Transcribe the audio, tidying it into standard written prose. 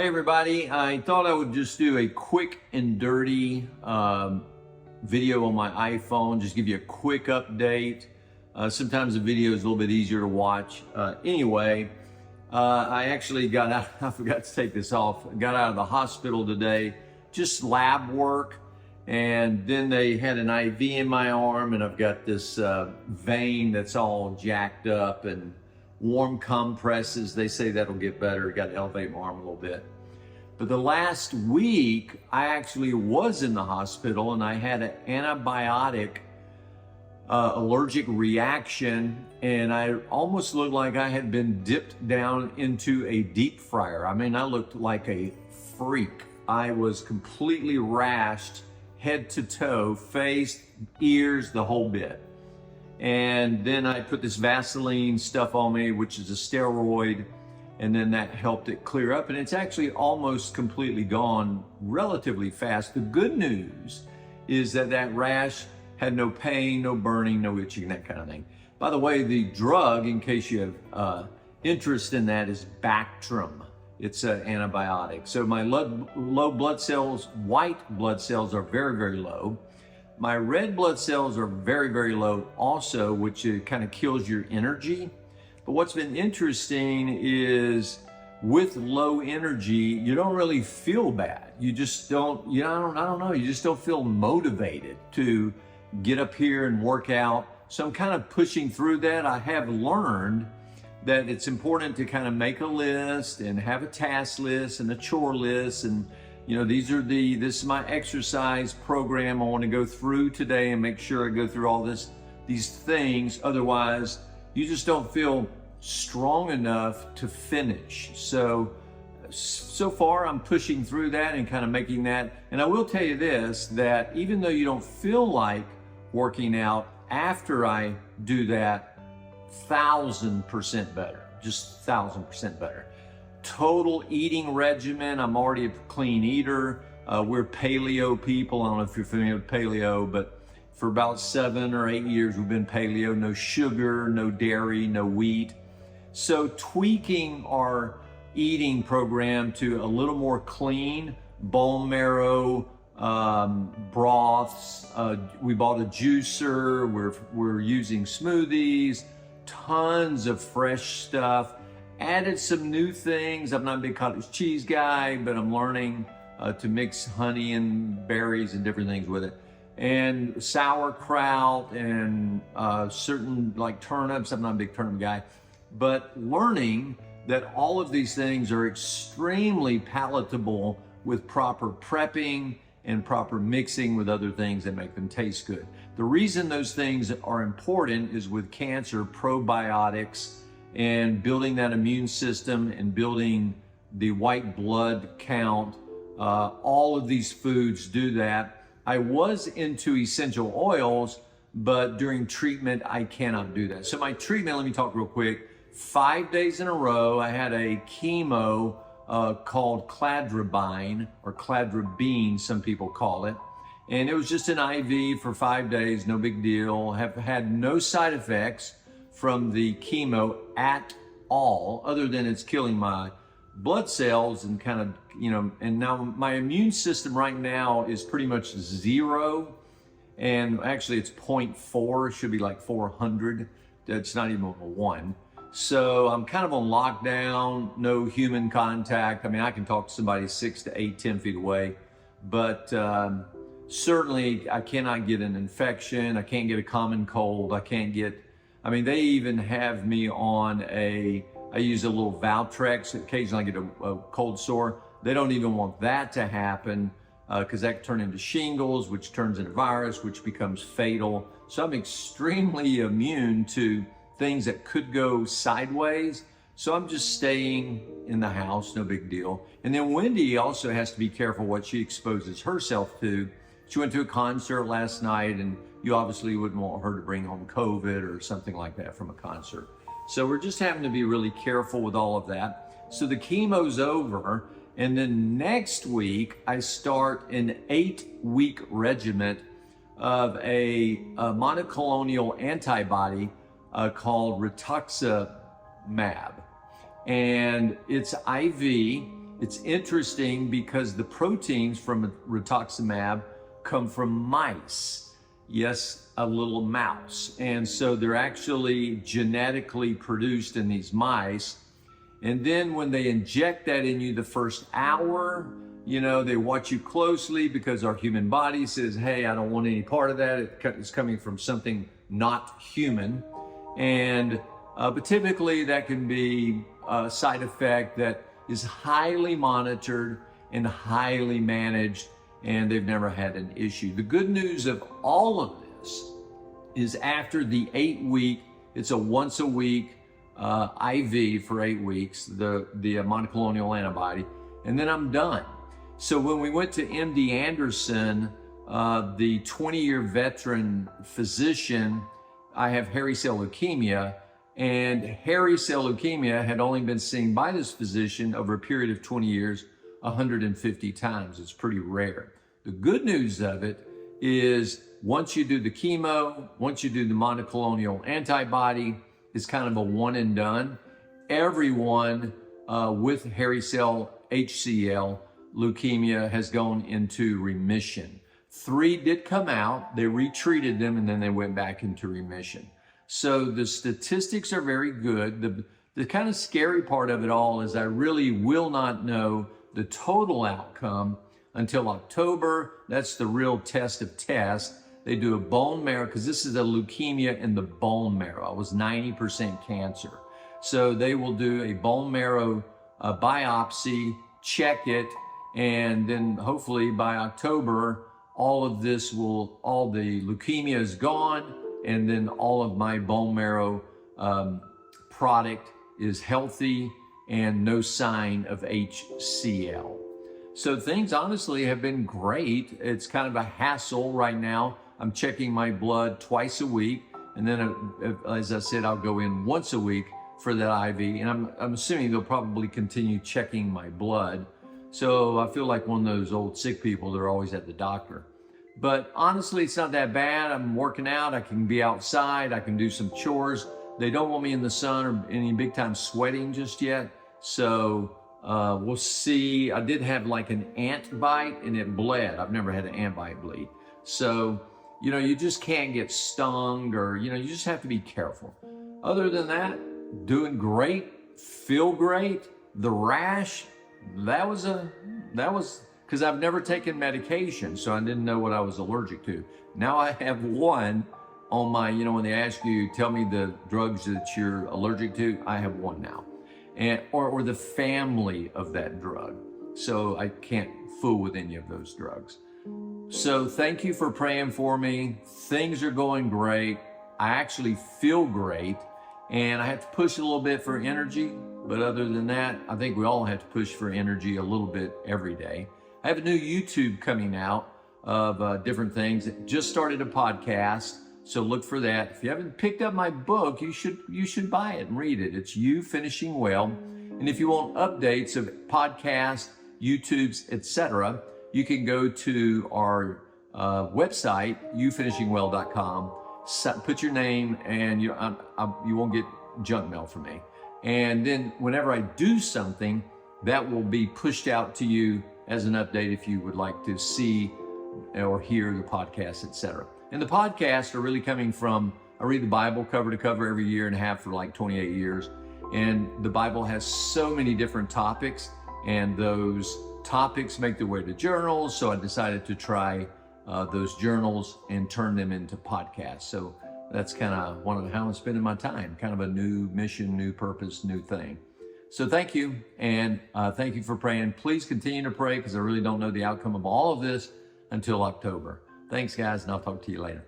Hey everybody, I thought I would just do a quick and dirty video on my iPhone, just give you a quick update. Sometimes the video is a little bit easier to watch. I actually got out, I forgot to take this off, got out of the hospital today, just lab work, and then they had an IV in my arm, and I've got this vein that's all jacked up, and warm compresses. They say that'll get better. Got to elevate my arm a little bit. But the last week, I actually was in the hospital and I had an antibiotic allergic reaction, and I almost looked like I had been dipped down into a deep fryer. I mean, I looked like a freak. I was completely rashed, head to toe, face, ears, the whole bit. And then I put this Vaseline stuff on me, which is a steroid, and then that helped it clear up. And it's actually almost completely gone relatively fast. The good news is that that rash had no pain, no burning, no itching, that kind of thing. By the way, the drug, in case you have interest in that, is Bactrim. It's an antibiotic. So my low blood cells, white blood cells are very, very low. My red blood cells are very, very low also, which kind of kills your energy. But what's been interesting is with low energy, you don't really feel bad. You just don't, I don't know, you just don't feel motivated to get up here and work out. So I'm kind of pushing through that. I have learned that it's important to kind of make a list and have a task list and a chore list, and this is my exercise program I want to go through today and make sure I go through all these things. Otherwise, you just don't feel strong enough to finish. So far I'm pushing through that and kind of making that. And I will tell you this, that even though you don't feel like working out, after I do that, 1,000% better, just 1,000% better. Total eating regimen. I'm already a clean eater. We're paleo people. I don't know if you're familiar with paleo, but for about 7 or 8 years, we've been paleo. No sugar, no dairy, no wheat. So tweaking our eating program to a little more clean, bone marrow, broths. We bought a juicer. We're using smoothies, tons of fresh stuff. Added some new things. I'm not a big cottage cheese guy, but I'm learning to mix honey and berries and different things with it. And sauerkraut and certain like turnips. I'm not a big turnip guy, but learning that all of these things are extremely palatable with proper prepping and proper mixing with other things that make them taste good. The reason those things are important is with cancer, probiotics, and building that immune system and building the white blood count. All of these foods do that. I was into essential oils, but during treatment, I cannot do that. So my treatment, let me talk real quick. 5 days in a row, I had a chemo called cladribine, or cladribine, some people call it. And it was just an IV for 5 days, no big deal. Have had no side effects from the chemo at all, other than it's killing my blood cells and kind of, and now my immune system right now is pretty much 0. And actually it's 0.4, it should be like 400. It's not even a 1. So I'm kind of on lockdown, no human contact. I mean, I can talk to somebody 6 to 8, 10 feet away, but certainly I cannot get an infection. I can't get a common cold. They even have me on I use a little Valtrex. Occasionally I get a cold sore. They don't even want that to happen because that can turn into shingles, which turns into virus, which becomes fatal. So I'm extremely immune to things that could go sideways. So I'm just staying in the house, no big deal. And then Wendy also has to be careful what she exposes herself to. She went to a concert last night, and you obviously wouldn't want her to bring home COVID or something like that from a concert. So we're just having to be really careful with all of that. So the chemo's over, and then next week I start an 8-week regimen of a monoclonal antibody called rituximab. And it's IV, It's interesting because the proteins from rituximab come from mice. Yes, a little mouse. And so they're actually genetically produced in these mice. And then when they inject that in you the first hour, they watch you closely because our human body says, hey, I don't want any part of that. It's coming from something not human. But typically that can be a side effect that is highly monitored and highly managed, and they've never had an issue. The good news of all of this is after the 8-week, it's a once a week IV for 8 weeks, the monoclonal antibody, and then I'm done. So when we went to MD Anderson, the 20-year veteran physician, I have hairy cell leukemia, and hairy cell leukemia had only been seen by this physician over a period of 20 years, 150 times. It's pretty rare. The good news of it is once you do the chemo, once you do the monoclonal antibody, it's kind of a one and done. Everyone with hairy cell HCL leukemia has gone into remission. 3 did come out, they retreated them, and then they went back into remission. So the statistics are very good. The kind of scary part of it all is I really will not know the total outcome until October. That's the real test of tests. They do a bone marrow, because this is a leukemia in the bone marrow. It was 90% cancer. So they will do a bone marrow biopsy, check it, and then hopefully by October, all the leukemia is gone, and then all of my bone marrow product is healthy and no sign of HCL. So things honestly have been great. It's kind of a hassle right now. I'm checking my blood twice a week, and then as I said, I'll go in once a week for that IV, and I'm assuming they'll probably continue checking my blood. So I feel like one of those old sick people that are always at the doctor. But honestly, it's not that bad. I'm working out, I can be outside, I can do some chores. They don't want me in the sun or any big time sweating just yet. So we'll see. I did have like an ant bite and it bled. I've never had an ant bite bleed. So, you just can't get stung, or, you just have to be careful. Other than that, doing great, feel great. The rash, that was because I've never taken medication, so I didn't know what I was allergic to. Now I have one on my, when they ask you, tell me the drugs that you're allergic to, I have one now. Or the family of that drug. So I can't fool with any of those drugs. So thank you for praying for me. Things are going great. I actually feel great, and I have to push a little bit for energy. But other than that, I think we all have to push for energy a little bit every day. I have a new YouTube coming out of different things. Just started a podcast, so look for that. If you haven't picked up my book, you should buy it and read it. It's You Finishing Well. And if you want updates of podcasts, YouTubes, etc., you can go to our website, youfinishingwell.com. Put your name, and you won't get junk mail from me. And then whenever I do something, that will be pushed out to you as an update if you would like to see or hear the podcast, etc. And the podcasts are really coming from, I read the Bible cover to cover every year and a half for like 28 years. And the Bible has so many different topics, and those topics make their way to journals. So I decided to try those journals and turn them into podcasts. So that's kind of how I'm spending my time, kind of a new mission, new purpose, new thing. So thank you, and thank you for praying. Please continue to pray, because I really don't know the outcome of all of this until October. Thanks, guys, and I'll talk to you later.